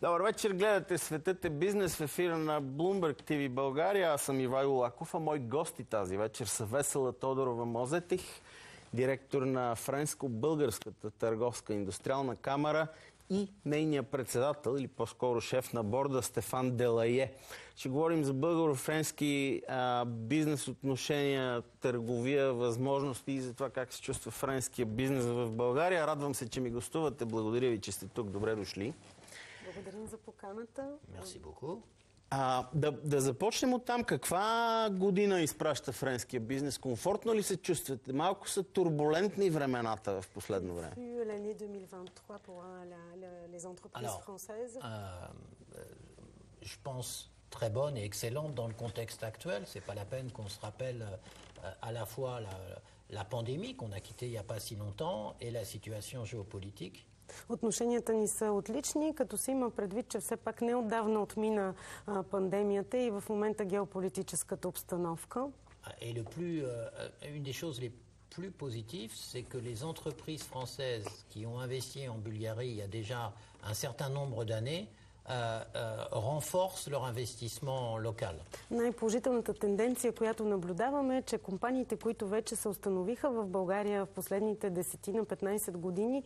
Добър вечер, гледате Светът е бизнес в ефира на Bloomberg TV България. Аз съм Ивайло Лаков, а мои гости тази вечер са Весела Тодорова-Мозетих, директор на Френско-българската търговска индустриална камара, и нейния председател, или по-скоро шеф на борда, Стефан Делае. Ще говорим за българо-френски бизнес отношения, търговия, възможности и за това как се чувства френския бизнес в България. Радвам се, че ми гостувате. Благодаря ви, че сте тук. Добре дошли. Благодарим за поканата. Мерси beaucoup. Да започнем от там. Каква година изпраща френския бизнес? Комфортно ли се чувствате? Малко са турбулентни времената в последно време. L'année 2023 pour les entreprises françaises. Je pense très bonne et excellente dans le contexte actuel. C'est pas la peine qu'on se rappelle à la fois la pandémie qu'on a quittée il n'y a pas si longtemps et la situation géopolitique. Отношенията ни са отлични, като се има предвид, че все пак неотдавна отмина пандемията и в момента геополитическата обстановка. Et une des choses les plus positives, c'est que les entreprises françaises qui ont investi en Bulgarie il y a déjà un certain nombre d'années renforcent leur investissement local. Най-положителната тенденция, която наблюдаваме, е, че компаниите, които вече се установиха в България в последните 10-15 години,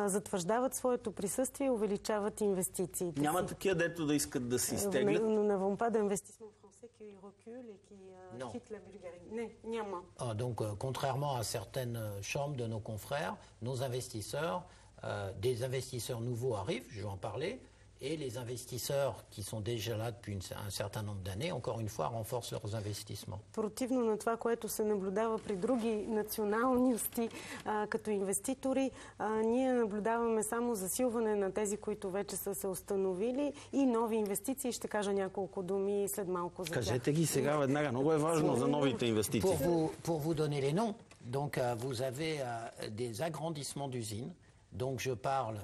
затвърждават своето присъствие и увеличават инвестициите. Няма такива, дето да искат да си изтеглят? Ne vont pas d'investissement français qui recule et qui quitte la Bulgarie. Не, няма. Donc, contrairement à certaines chambres de nos confrères, nos investisseurs, des investisseurs nouveaux arrivent, je vais en parler, et les investisseurs qui sont déjà là depuis un certain nombre d'années, encore une fois, renforcent leurs investissements. Противно на това, което се наблюдава при други националности като инвеститори, ние наблюдаваме само засилване на тези, които вече са се установили, и нови инвестиции. Ще кажа няколко думи след малко за тях. Кажете ги сега веднага. Много е важно за новите инвестиции. Pour vous donner les noms, donc vous avez des agrandissements d'usines. Donc je parle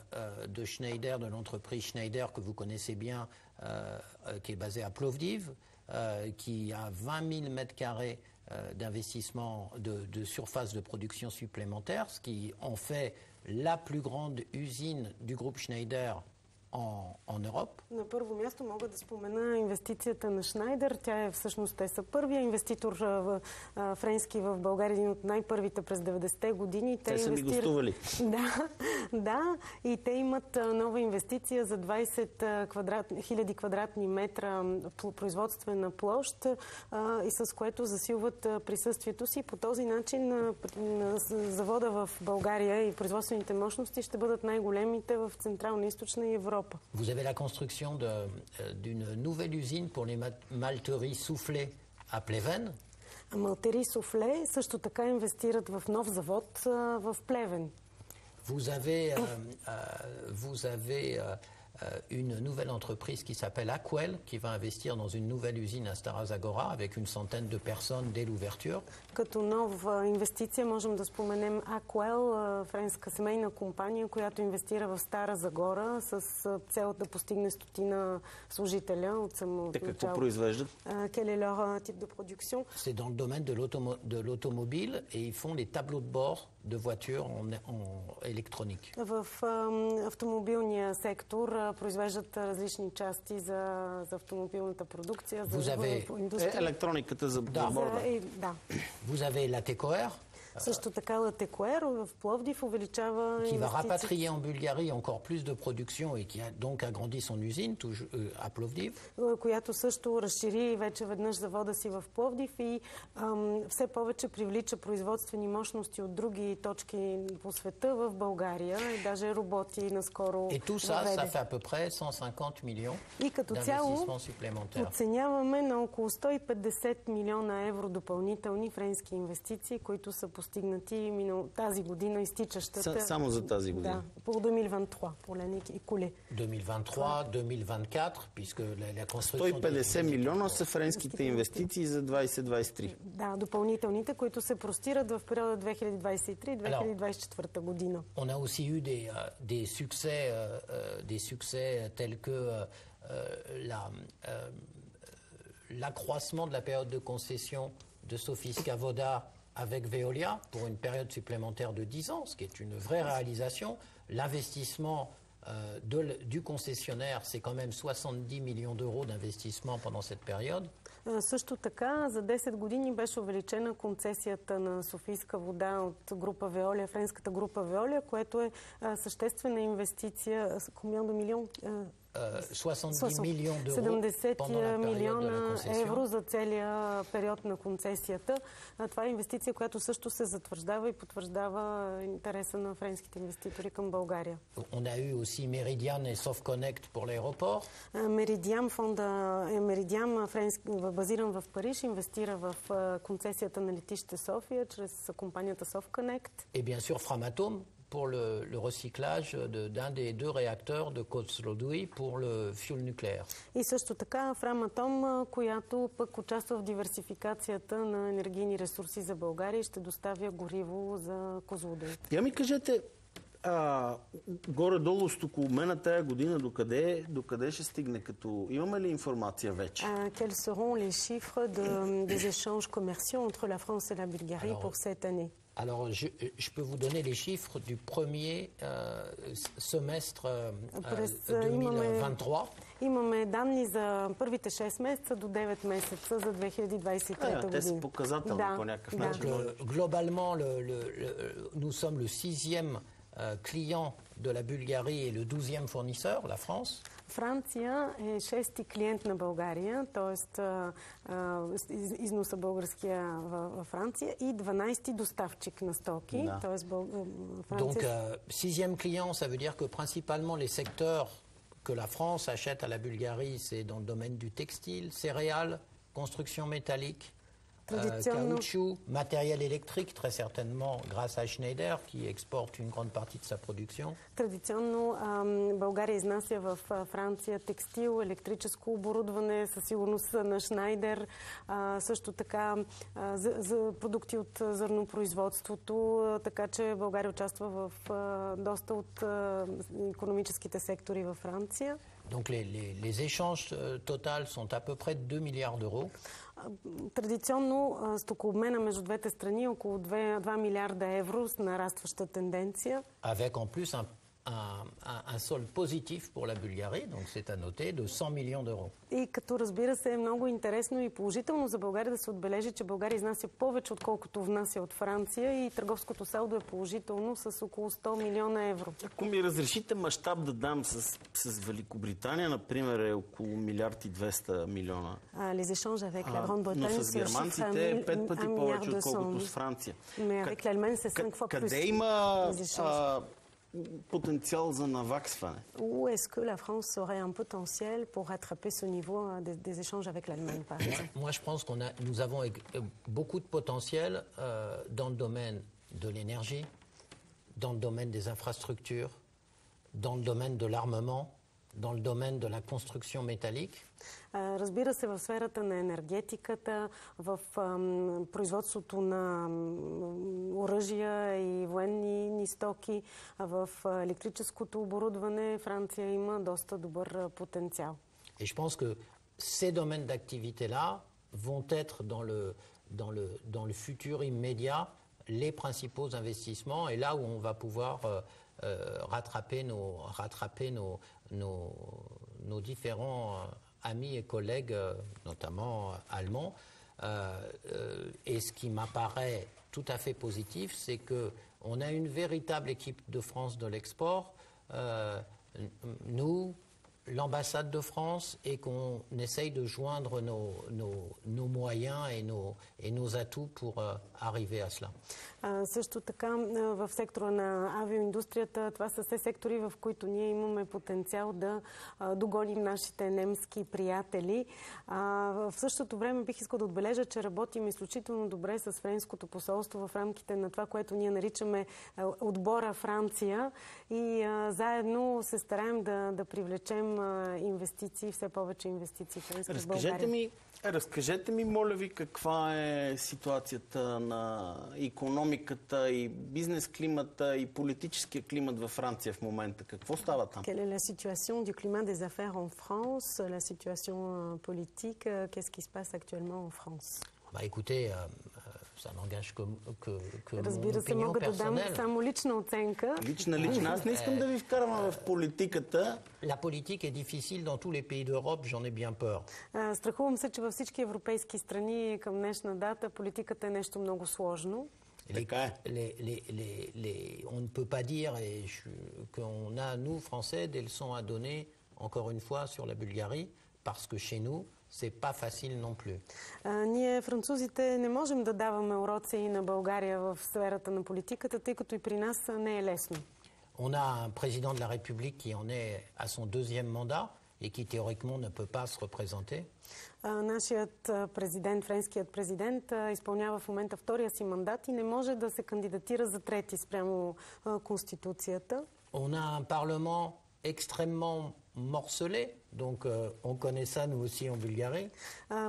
de Schneider, de l'entreprise Schneider que vous connaissez bien, qui est basée à Plovdiv, qui a 20 000 mètres carrés d'investissement de surface de production supplémentaire, ce qui en fait la plus grande usine du groupe Schneider en Europe. На първо място мога да спомена инвестицията на Шнайдер. Тя е всъщност, те са първия инвеститор френски в България, един от най-първите през 90-те години. Те са ми гостували. Да, и те имат нова инвестиция за 20 хиляди квадратни метра производствена площ, и с което засилват присъствието си. По този начин завода в България и производствените мощности ще бъдат най-големите в Централна и Източна Европа. Vous avez la construction d'une nouvelle usine pour les malteries soufflées à Pleven. Малтерии Суфле също така инвестират в нов завод в Плевен. Vous avez une nouvelle entreprise qui s'appelle Aquel, qui va investir dans une nouvelle usine à Stara Zagora avec une centaine de personnes dès l'ouverture. Като нова инвестиция можем да споменем Aquel, френска семейна компания, която инвестира в Стара Загора с цел да постигне 100 служителя от самото начало. Те какво произвеждат? Quel est leur type de production? C'est dans le domaine de l'automobile et ils font les tableaux de bord de voitures en électronique. В автомобилния сектор произвеждат различни части за автомобилната продукция, за индустрия. Електрониката за борда. Да. Vous avez la TECOR. Също така Латекоер в Пловдив увеличава qui va rapatrier en Bulgarie encore plus de production et qui a donc agrandi son usine à Plovdiv. Която също разшири вече веднъж завода си в Пловдив и все повече привлича производствени мощности от други точки по света в България. И даже роботи наскоро Et tout ça, ça fait à peu près 150 millions d'investissements supplémentaires. Оценяваме на около 150 милиона евро допълнителни френски инвестиции, които са постигнати тази година, изтичащата. Само за тази година? Да, по 2023, по l'année écoulée. 2023-2024, puisque la construction... 150 милиона са френските инвестиции за 2023. Да, допълнителните, които се простират в периода 2023-2024 година. On a aussi eu des succès tels que l'accroissement de la période de concession de Sofisca Voda avec Veolia pour une période supplémentaire de 10 ans, ce qui est une vraie réalisation. L'investissement du concessionnaire, c'est quand même 70 millions d'euros d'investissement pendant cette période. Също така, за 10 години беше увеличена концесията на Софийска вода от група Veolia, френската група Veolia, което е съществена инвестиция. Combien de millions? 70 millions d'euros pendant la 70 période de la милиона concession. евро за целия период на концесията. Това е инвестиция, която също се затвърждава и потвърждава интереса на френските инвеститори към България. On a eu aussi Meridiam et Softconnect pour l'aéroport. Меридиам, фонда Меридиам, базиран в Париж, инвестира в концесията на летище София чрез компанията Softconnect. Et bien sûr Framatome pour le recyclage d'un des deux réacteurs de Kozloduy pour le fuel nucléaire. И също така Фраматом, която пък участва в диверсификацията на енергийни ресурси за България и ще доставя гориво за Козлодуй. Я ми кажете, горе-долу стокообмена тая година докъде ще стигне? Като имаме ли информация вече? Quels seront les chiffres des échanges commerciaux entre la France et la Bulgarie pour cette année? Alors, je peux vous donner les chiffres du premier semestre 2023. Имаме данни за първите 6 месеца до 9 месеца за 2023 година. Те са показателни по някакъв начин. Globalement, nous sommes le 6e client de la Bulgarie et le 12e fournisseur, la France. Франция е 6-ти клиент на България, т.е. износа българския във Франция и 12-ти доставчик на стоки. Да. Donc, 6e client, ça veut dire que principalement les secteurs que la France achète à la Bulgarie, c'est dans le domaine du textile, céréales, construction métallique, caoutchouc, matériel électrique, très certainement grâce à Schneider qui exporte une grande partie de sa production. Традиционно България изнася в Франция текстил, електрическо оборудване, със сигурност на Шнайдер, също така за продукти от зърнопроизводството, така че България участва в доста от икономическите сектори във Франция. Donc les échanges totaux sont à peu près 2 milliards d'euros. Традиционно стокообмена между двете страни е около 2 милиарда евро с нарастваща тенденция. Avec en plus un solde positif pour la Bulgarie, donc c'est à noter, de 100 millions d'euros. И като разбира се е много интересно и положително за България да се отбележи, че България изнася повече отколкото внася от Франция и търговското салдо е положително с около 100 милиона евро. Ако ми разрешите мащаб да дам с Великобритания, например, е около 1 милиард и 200 милиона. Les échanges avec la Grande-Bretagne, но с германците е 5 пъти повече, отколкото с Франция. Mais avec l'Allemagne, c'est 5 fois plus. Къде има потенциал за наваксване? Où est-ce que la France aurait un potentiel pour rattraper ce niveau des échanges avec l'Allemagne, par exemple? Moi, je pense nous avons beaucoup de potentiel dans le domaine de l'énergie, dans le domaine des infrastructures, dans le domaine de l'armement, dans le domaine de la construction métallique. Разбира се, в сферата на енергетиката, в производството на оръжия и военни стоки, в електрическото оборудване Франция има доста добър потенциал. Et je pense que ces domaines d'activité-là vont être dans le futur immédiat les principaux investissements et là où on va pouvoir rattraper nos différents amis et collègues, notamment allemands. Et ce qui m'apparaît tout à fait positif, c'est qu'on a une véritable équipe de France de l'export. Nous, l'ambassade de France, et qu'on essaye de joindre nos moyens et nos atouts pour arriver à cela. Също така в сектора на авиоиндустрията, това са все сектори, в които ние имаме потенциал да догоним нашите немски приятели. В същото време бих искал да отбележа, че работим изключително добре с френското посолство в рамките на това, което ние наричаме отбора Франция и заедно се стараем да привлечем инвестиции, все повече инвестиции в България. Разкажете ми, моля ви, каква е ситуацията на икономиката и бизнес климата и политическия климат във Франция в момента. Какво става там? Quelle est la situation du climat des affaires en France, la situation politique, qu'est-ce qui se passe actuellement en France? Bah écoutez, ça n'engage que mon Разбира се, opinion мога да дам personnelle. само лична оценка. Лична. Аз не искам да ви вкарвам в политиката. La politique est difficile dans tous les pays d'Europe, j'en ai bien peur. Страхувам се, че във всички европейски страни към днешна дата политиката е нещо много сложно. On ne peut pas dire qu'on a, nous, Français, des leçons à donner, encore une fois, sur la Bulgarie, parce que chez nous, c'est pas facile non plus. Ние, французите, не можем да даваме уроци и на България в сферата на политиката, тъй като и при нас не е лесно. On a un président de la République qui en est à son 2e mandat et qui théoriquement ne peut pas se représenter. Нашият президент, френският президент, изпълнява в момента втория си мандат и не може да се кандидатира за трети спрямо Конституцията. On a un parlement extrêmement morcelé, donc on connaît ça nous aussi en Bulgarie.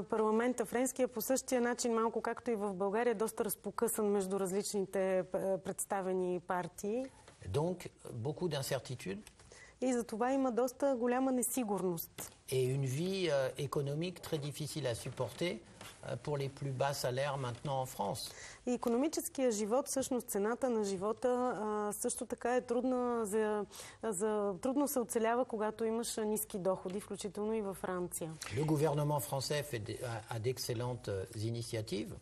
Парламента френския по същия начин, малко както и в България, доста разпокъсан между различните представени партии. Donc beaucoup d'incertitudes. И за това има доста голяма несигурност. Et une vie économique très difficile à supporter pour les plus bas salaires maintenant en France. И икономическия живот, всъщност цената на живота, също така е трудна трудно се оцелява, когато имаш ниски доходи, включително и във Франция. Le gouvernement français a d'excellentes initiatives.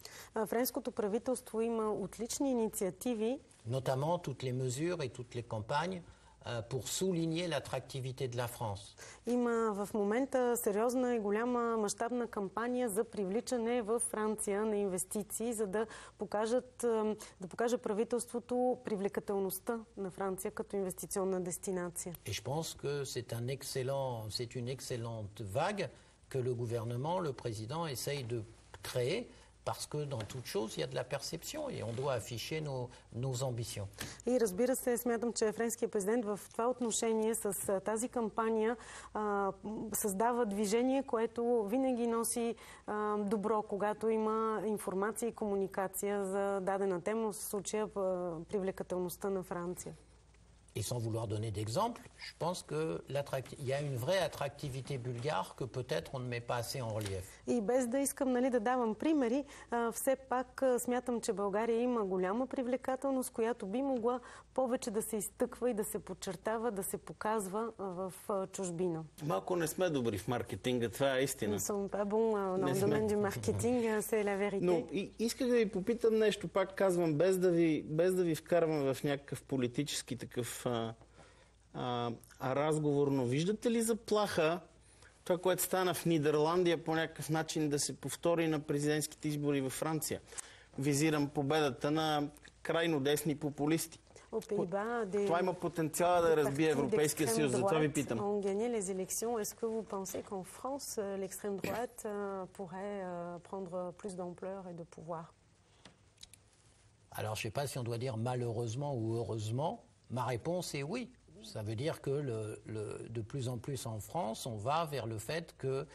Френското правителство има отлични инициативи, notamment toutes les mesures et toutes les campagnes pour souligner l'attractivité de la France. Има в момента сериозна и голяма мащабна кампания за привличане в Франция на инвестиции, за да покаже правителството привлекателността на Франция като инвестиционна дестинация. Et je pense que c'est une excellente vague que le gouvernement, le président essaye de créer. Parce que dans toute chose, il y a de la perception et on doit afficher nos ambitions. И разбира се, смятам, че френският президент в това отношение с тази кампания създава движение, което винаги носи добро, когато има информация и комуникация за дадена тема, в случая привлекателността на Франция. Et sans vouloir donner d'exemple, je pense qu'il y a une vraie attractivité bulgare que peut-être on ne met pas assez en relief. И без да искам да давам примери, все пак смятам, че България има голяма привлекателност, която би могла повече да се изтъква и да се подчертава, да се показва в чужбина. Малко не сме добри в маркетинга, това е истина. Не съм pas bon dans le domaine du marketing, c'est la vérité. Но исках да ви попитам нещо, пак казвам, без да ви вкарвам в някакъв политически такъв разговор, но виждате ли заплаха това, което стана в Нидерландия, по някакъв начин да се повтори на президентските избори във Франция? Визирам победата на крайно десни популисти. Това има потенциал да разбие Европейския съюз, затова ви питам. ont gagné les élections. Est-ce que vous pensez qu'en France, l'extrême droite pourrait prendre plus d'ampleur et de pouvoir? Alors, je ne sais pas si on doit dire malheureusement ou heureusement. Ma réponse est oui. Ça veut dire que de plus en plus en France, on va vers le fait que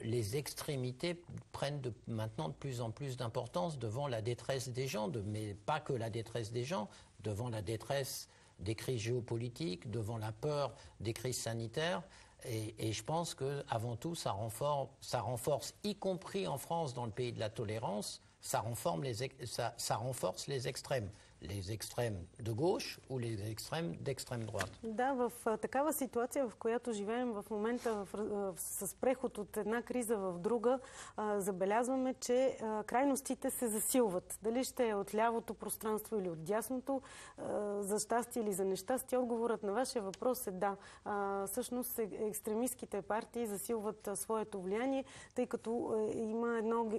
les extrémités prennent maintenant de plus en plus d'importance devant la détresse des gens, mais pas que la détresse des gens, devant la détresse des crises géopolitiques, devant la peur des crises sanitaires. Et je pense qu'avant tout, ça renforce, y compris en France, dans le pays de la tolérance, ça renforce les extrêmes. Les extrêmes de gauche ou les extrêmes d'extrême droite. Да, в такава ситуация, в която живеем в момента с преход от една криза в друга, забелязваме, че крайностите се засилват. Дали ще е от лявото пространство или от дясното, за щастие или за нещастие, отговорът на вашия въпрос е да. Всъщност екстремистските партии засилват своето влияние, тъй като има едно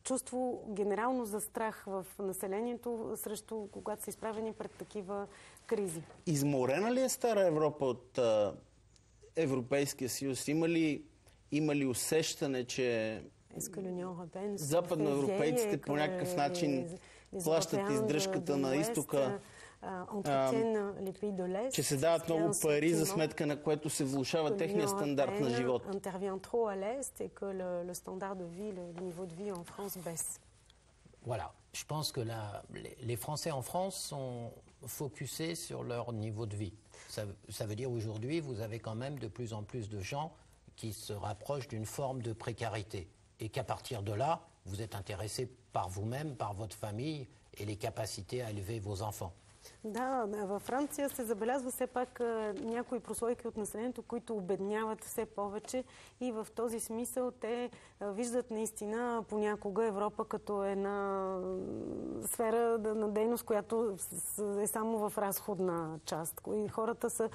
чувство генерално за страх в населението срещу когато са изправени пред такива кризи. Изморена ли е Стара Европа от Европейския съюз? Има ли усещане, че западноевропейците по някакъв начин плащат издръжката на изтока, че се дават много пари за сметка на което се влошава техния стандарт на живот? Voilà. Je pense que les Français en France sont focusés sur leur niveau de vie. Ça veut dire aujourd'hui, vous avez quand même de plus en plus de gens qui se rapprochent d'une forme de précarité. Et qu'à partir de là, vous êtes intéressé par vous-même, par votre famille et les capacités à élever vos enfants. Да, във Франция се забелязва все пак някои прослойки от населението, които обедняват все повече и в този смисъл те виждат наистина понякога Европа като една сфера на дейност, която е само в разходна част. И хората са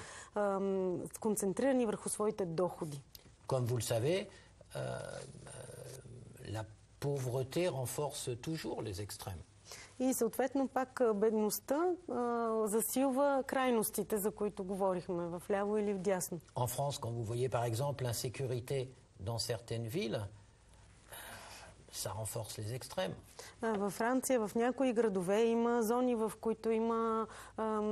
концентрирани върху своите доходи. Comme vous le savez, la pauvreté renforce toujours les extrêmes. И съответно пак бедността засилва крайностите, за които говорихме, в ляво или в дясно. En France, quand vous voyez par exemple l'insécurité dans certaines villes, ça renforce les extrêmes. Във Франция, в някои градове има зони, в които има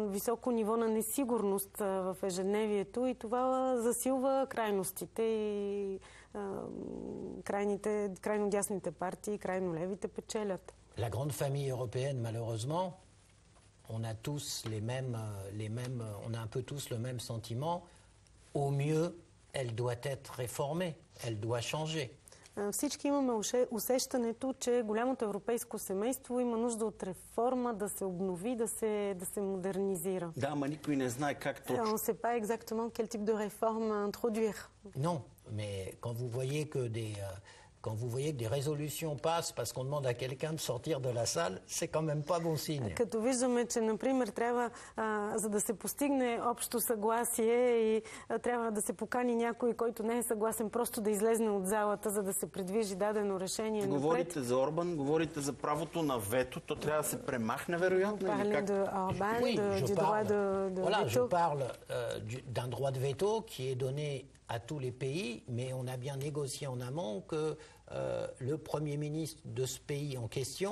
високо ниво на несигурност в ежедневието и това засилва крайностите и крайно дясните партии, крайно левите печелят. La grande famille européenne, malheureusement, on a on a un peu tous le même sentiment. Au mieux, elle doit être réformée, elle doit changer. Всички имаме усещането, че голямото европейско семейство има нужда от реформа, да се обнови, да се модернизира. Да, ама никой не знае как точно. On ne sait pas exactement quel type de réforme introduire. Non, mais quand vous voyez que des résolutions passent parce qu'on demande à quelqu'un de sortir de la salle, c'est quand même pas bon signe. Като виждаме, че, например, трябва, за да се постигне общо съгласие и трябва да се покани някой, който не е съгласен, просто да излезне от залата, за да се придвижи дадено решение напред. Говорите за Орбан, говорите за правото на вето, то трябва да се премахне, вероятно, или как? Oui, je parle d'un droit de veto qui est donné à tous les pays, mais on a bien négocié en amont que le Premier ministre de ce pays en question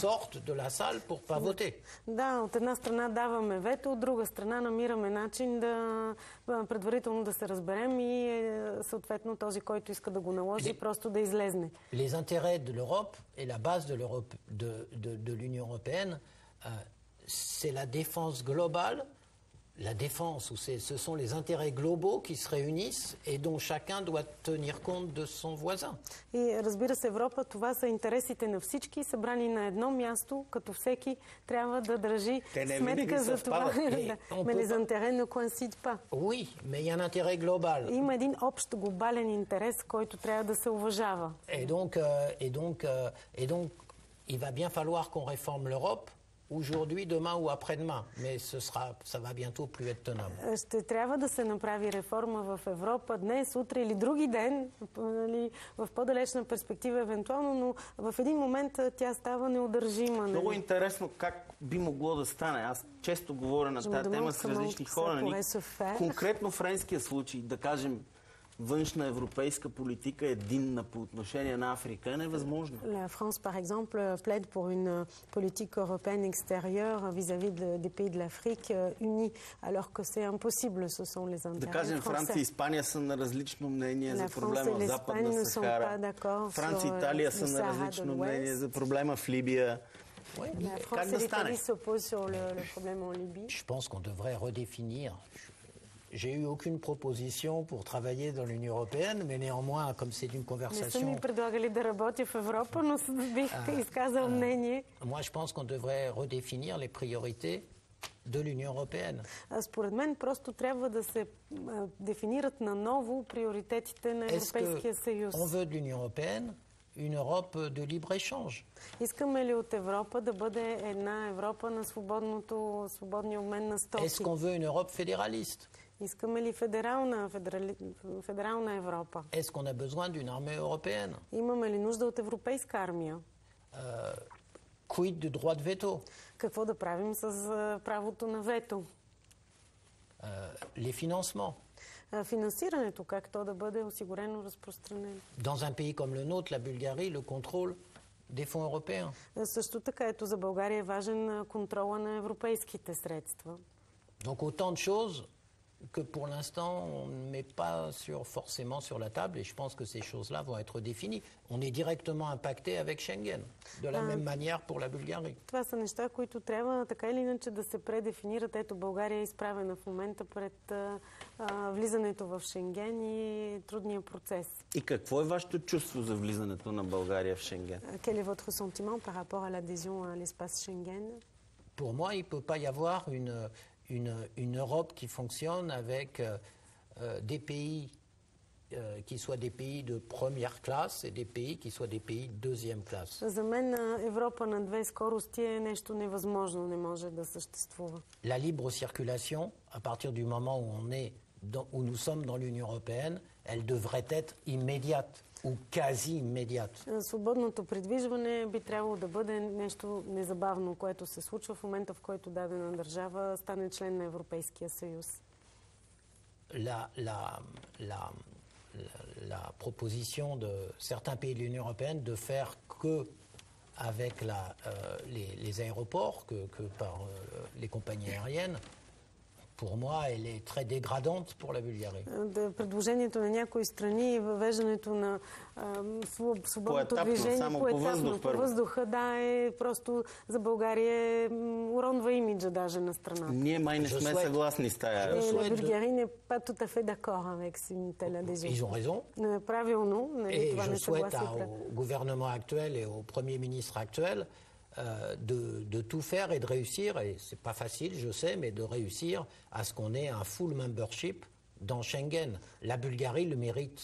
sorte de la salle pour pas voter. Да, от една страна даваме вето, от друга страна намираме начин да предварително да се разберем и съответно този, който иска да го наложи, просто да излезне. Les intérêts de l'Europe et la base de l'Europe, de l'Union européenne, c'est la défense globale. La défense, ce sont les intérêts globaux qui se réunissent et dont chacun doit tenir compte de son voisin. И разбира се, Европа, това са интересите на всички, събрани на едно място, като всеки трябва да държи сметка за това. Mais les intérêts ne coïncident pas. Oui, mais il y a un intérêt global. Има един общ глобален интерес, който трябва да се уважава. Et donc, il va bien falloir qu'on réforme l'Europe. Aujourd'hui, demain ou après-demain, mais ça va bientôt plus être tenable. Ще трябва да се направи реформа в Европа днес, утре или други ден, в по-далечна перспектива евентуално, но в един момент тя става неудържима. Много интересно как би могло да стане. Аз често говоря на тази тема с различни хора. Конкретно френския случай, да кажем, външна европейска политика единна по отношение на Африка е невъзможно. La France, par exemple, plaide pour une politique européenne extérieure vis-à-vis des pays de l'Afrique unis, alors que c'est impossible, ce sont les intérêts français. Да кажем, Франция и Испания са на различно мнение за проблема в Западна Сахара. Франция и Италия са на различно мнение за проблема в Либия. La France et l'Italie s'opposent sur le problème en Libye. Je pense qu'on devrait redéfinir. J'ai eu aucune proposition pour travailler dans l'Union européenne, mais néanmoins, comme c'est une conversation... Не са ми предлагали да работя в Европа, но бих изказал мнение. Moi, je pense qu'on devrait redéfinir les priorités de l'Union européenne. Според мен просто трябва да се дефинират наново приоритетите на Европейския съюз. On veut de l'Union européenne une Europe de libre-échange. Искаме ли от Европа да бъде една Европа на свободния обмен на стоки? Est-ce qu'on veut une Europe fédéraliste? Искаме ли федерална Европа? Est-ce qu'on a besoin d'une armée européenne? Имаме ли нужда от европейска армия? Quid du droit de veto? Какво да правим с правото на вето? Les financements. Финансирането, как то да бъде осигурено, разпространено. Dans un pays comme le nôtre, la Bulgarie, le contrôle des fonds européens. Също така, ето за България е важен контрола на европейските средства. Donc autant de choses que pour l'instant, on ne met pas forcément sur la table, et je pense que ces choses-là vont être définies. On est directement impacté avec Schengen, de la même manière pour la Bulgarie. Това са неща, които трябва така или иначе да се предефинират. Ето, България е изправена в момента пред влизането в Шенген и трудния процес. И какво е вашето чувство за влизането на България в Шенген? Quel est votre sentiment par rapport à l'adhésion à l'espace Schengen? Pour moi, il ne peut pas y avoir une Europe qui fonctionne avec des pays qui soient des pays de première classe et des pays qui soient des pays de deuxième classe. За мен Европа на две скорости е нещо невъзможно, не може да съществува. La libre circulation, à partir du moment où nous sommes dans l'Union européenne, elle devrait être immédiate ou quasi immédiate. Свободното придвижване би трябвало да бъде нещо незабавно, което се случва в момента, в който дадена държава стане член на Европейския съюз. La proposition de certains pays de l'Union européenne de faire que avec les aéroports, que par les compagnies aériennes, pour moi, elle est très dégradante pour la Bulgarie. Предложението на някои страни и въвеждането на свободното движение поетапно по въздуха, да, е просто за България уронва имиджа даже на страната. Ние май не сме съгласни с тая. La Bulgarie n'est pas tout à fait d'accord avec une telle adhésion. Ils ont raison. Правилно, et je souhaite au gouvernement actuel et au Premier ministre actuel de tout faire et de réussir, et c'est pas facile, je sais, mais de réussir à ce qu'on ait un full membership dans Schengen. La Bulgarie le mérite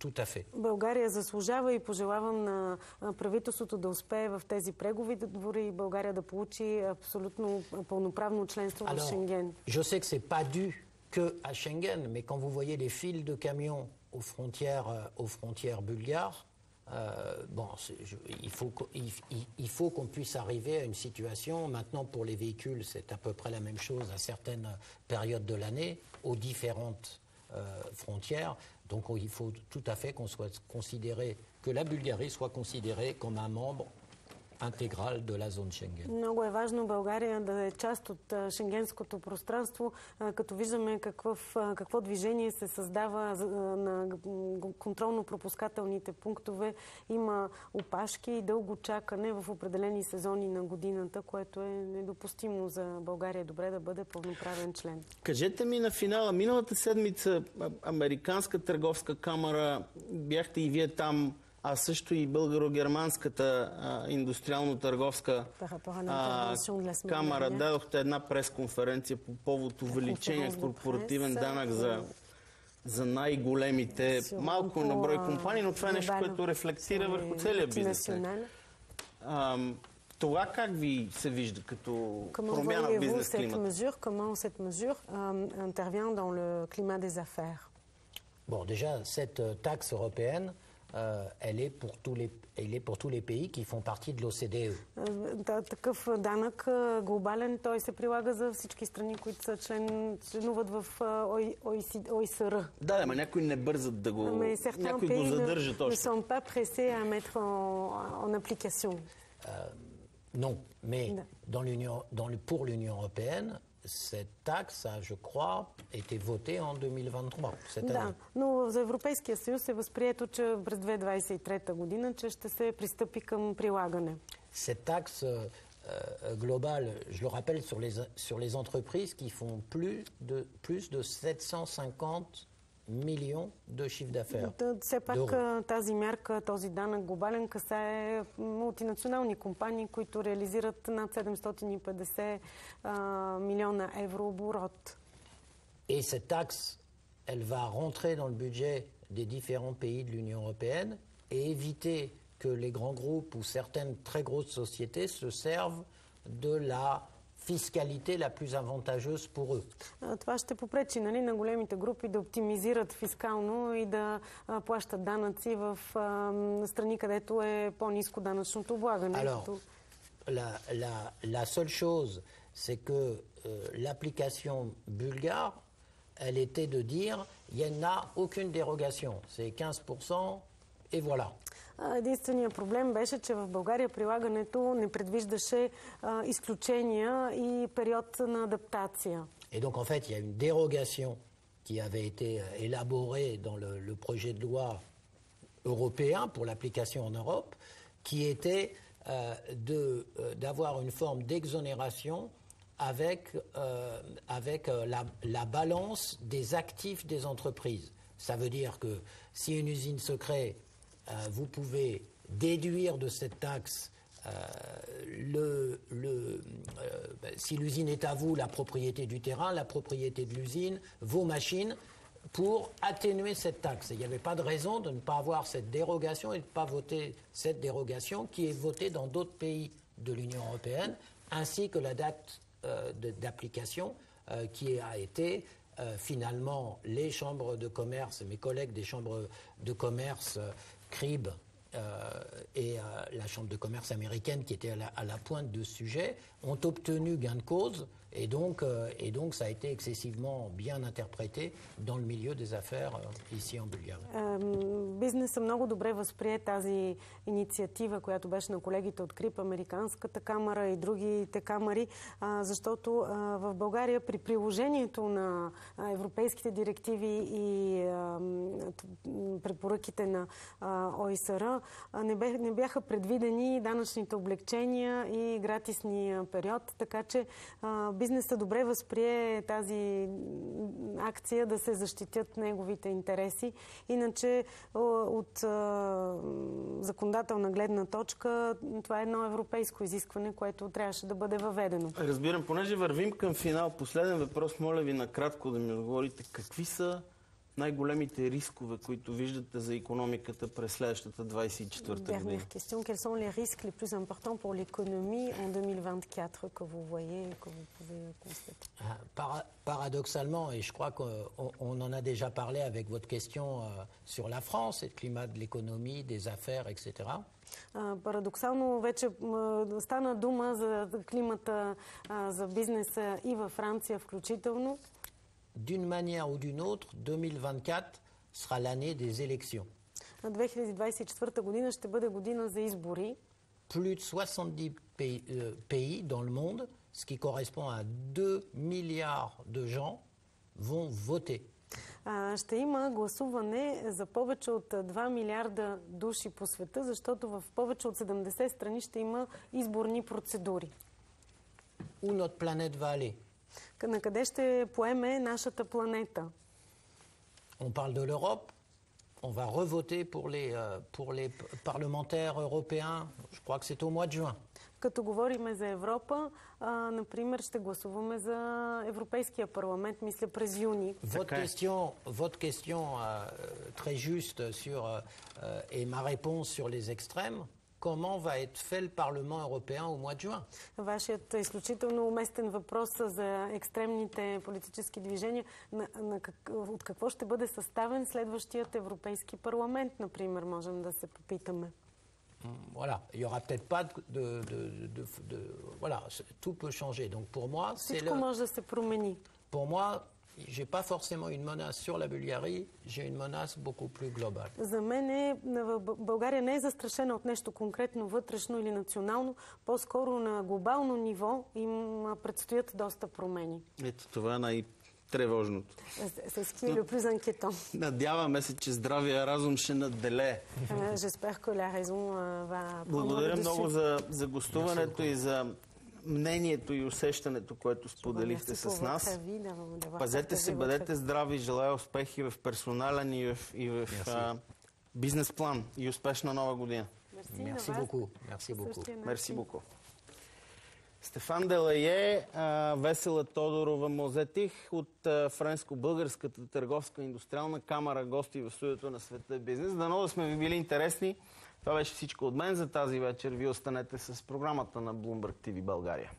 tout à fait. България заслужава и пожелавам на правителството да успее в тези преговори и България да получи абсолютно пълноправно членство в Шенген. Je sais que c'est pas dû que à Schengen, mais quand vous voyez les files de camions aux frontières bulgares, il faut qu'on puisse arriver à une situation, maintenant pour les véhicules c'est à peu près la même chose à certaines périodes de l'année, aux différentes frontières, donc il faut tout à fait que la Bulgarie soit considérée comme un membre интеграл до la zone Schengen. Много е важно България да е част от шенгенското пространство, като виждаме какво движение се създава на контролно-пропускателните пунктове. Има опашки и дълго чакане в определени сезони на годината, което е недопустимо за България. Добре да бъде пълноправен член. Кажете ми на финала, миналата седмица Американска търговска камара, бяхте и вие там, а също и българо-германската индустриално-търговска камара дадохте една пресконференция по повод увеличение в корпоративен данък за най-големите, малко на брой компании, но това е нещо, което рефлектира върху целия бизнес. Това как ви се вижда като промяна в бизнес климата? Comment cette mesure intervient dans le climat des affaires? Bon, déjà, cette taxe européenne, elle est pour tous les pays qui font partie de l'OCDE. Такъв данък глобален, той се прилага за всички страни, които са членуват в ОИСР. Да, но някои не бързат да го... Някои го задържат още. Ne sont pas pressés à mettre en application. Non, mais pour l'Union européenne, cette taxe a, je crois, été votée en 2023, cette année. Но за Европейския съюз е възприето, че през 2023 година, че ще се пристъпи към прилагане. Cette taxe globale, je le rappelle, sur les entreprises qui font plus de 750 millions de chiffre d'affaires. Все пак тази мярка, този данък глобален касае мултинационални компании, които реализират над 750 милиона евро оборот. Et cette taxe, elle va rentrer dans le budget des différents pays de l'Union européenne et éviter que les grands groupes ou certaines très grosses sociétés se servent de la fiscalité la plus avantageuse pour eux. Това ще попречи на големите групи да оптимизират фискално и да плащат данъци в страни, където е по-ниско данъчното облагане. Alors, la seule chose, c'est que l'application bulgare, elle était de dire il n'y en a aucune dérogation, c'est 15% et voilà. Единственият проблем беше, че в България прилагането не предвиждаше изключения и период на адаптация. Et donc en fait, il y a une dérogation qui avait été élaboré dans le projet de loi européen pour l'application en Europe, qui était d'avoir une forme d'exonération avec la balance des actifs des entreprises. Ça veut dire que si une usine se crée, vous pouvez déduire de cette taxe si l'usine est à vous, la propriété du terrain, la propriété de l'usine, vos machines, pour atténuer cette taxe. Il n'y avait pas de raison de ne pas avoir cette dérogation et de ne pas voter cette dérogation qui est votée dans d'autres pays de l'Union européenne, ainsi que la date d'application qui a été finalement les chambres de commerce, mes collègues des chambres de commerce CRIB et la chambre de commerce américaine qui était à la pointe de ce sujet ont obtenu gain de cause et donc ça a été excessivement bien interprété dans le milieu des affaires ici en Bulgarie. Бизнесът много добре възприе тази инициатива, която беше на колегите от КРИП, Американската камара и другите камари, защото в България при приложението на европейските директиви и препоръките на ОИСР не бяха предвидени данъчните облегчения и гратисния период, така че бизнесът добре възприе тази акция да се защитят неговите интереси. Иначе от законодателна гледна точка това е едно европейско изискване, което трябваше да бъде въведено. Разбирам, понеже вървим към финал, последен въпрос, моля ви накратко да ми отговорите. Какви са най-големите рискове, които виждате за икономиката през следващата 24-та година? Question. Quels sont les risques les plus importants pour l'économie en 2024 que vous voyez et que vous pouvez constater? Paradoxalement, et je crois qu'on en a déjà parlé avec votre question sur la France, et le climat de l'économie, des affaires, etc. Парадоксално вече стана дума за климата, за бизнеса и във Франция включително. D'une manière ou d'une autre, 2024 sera l'année des élections. 2024 година ще бъде година за избори. Plus de 70 pays dans le monde, ce qui correspond à 2 milliards de gens, vont voter. Ще има гласуване за повече от 2 милиарда души по света, защото в повече от 70 страни ще има изборни процедури. Où notre planète va aller? На къде ще поеме нашата планета? On parle de l'Europe. On va revoter pour les parlementaires européens. Je crois que c'est au mois de juin. Като говорим за Европа, например, ще гласуваме за Европейския парламент, мисля, през юни. Votre question très juste sur et ma réponse sur les extrêmes. Comment va être fait le Parlement européen au mois de juin? Вашият изключително уместен въпрос за екстремните политически движения. От какво ще бъде съставен следващият Европейски парламент, например, можем да се попитаме. Voilà, il y aura peut-être pas voilà, tout peut changer. Donc pour moi, всичко може да се промени. Pour moi, j'ai pas forcément une menace sur la Bulgarie, j'ai une menace beaucoup plus globale. За мен България не е застрашена от нещо конкретно вътрешно или национално, по-скоро на глобално ниво им предстоят доста промени. Ето това е най-тревожното. C'est ce qui est le plus inquiétant. Надяваме се, че здравия разум ще надделее. J'espère que la raison va prendre Благодаря le dessus. много за гостуването и за мнението и усещането, което споделихте с нас. Пазете се, бъдете здрави, желая успехи в персонален и в бизнес план и успешна нова година. Merci beaucoup. Merci beaucoup. Merci beaucoup. Стефан Делае, Весела Тодорова Мозетих от Френско-българската търговска индустриална камара, гости в студиото на Света Бизнес. Дано да сме ви били интересни. Това беше всичко от мен за тази вечер. Вие останете с програмата на Bloomberg TV България.